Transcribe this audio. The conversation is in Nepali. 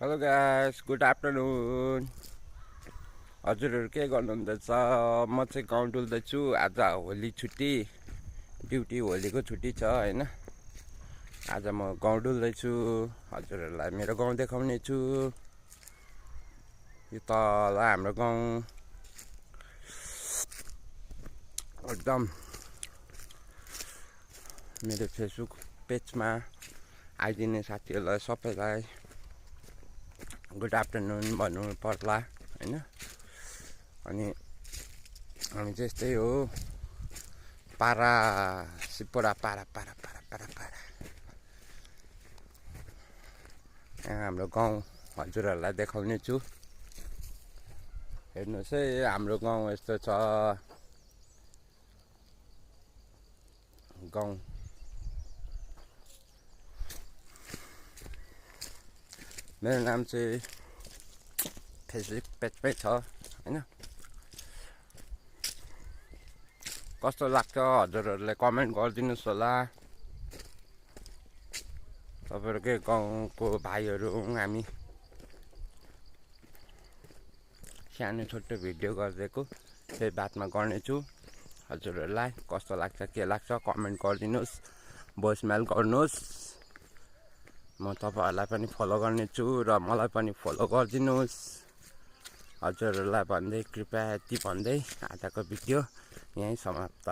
Hello guys, good afternoon. हजुरहरू के गर्नुहुँदैछ? म चाहिँ गाउँ डुल्दैछु। आज होली छुट्टी, ड्युटी होलीको छुट्टी छ होइन। आज म गाउँ डुल्दैछु, हजुरहरूलाई मेरो गाउँ देखाउने छु। यो तल हाम्रो गाउँ एकदम मेरो फेसबुक पेजमा आइदिने साथीहरूलाई सबैलाई गुड आफ्टरनुन भन्नु पर्ला होइन। अनि हामी चाहिँ यस्तै हो, पारा सिपोरा पारा पारा पारा पारा पारा। यहाँ हाम्रो गाउँ हजुरहरूलाई देखाउने छु। हेर्नुहोस् है, हाम्रो गाउँ यस्तो छ। गाउँ मेरो नाम चाहिँ फेसबुक पेजमै छ होइन। कस्तो लाग्छ हजुरहरूले कमेन्ट गरिदिनुहोस् होला। तपाईँहरूकै गाउँको भाइहरू हामी सानो छोटो भिडियो गरिदिएको, त्यही बादमा गर्नेछु। हजुरहरूलाई कस्तो लाग्छ के लाग्छ कमेन्ट गरिदिनुहोस्, भोइसमेल गर्नुहोस्। म तपाईँहरूलाई पनि फलो गर्नेछु र मलाई पनि फलो गरिदिनुहोस्। हजुरहरूलाई भन्दै कृपया यति भन्दै आजको भिडियो यहीँ समाप्त।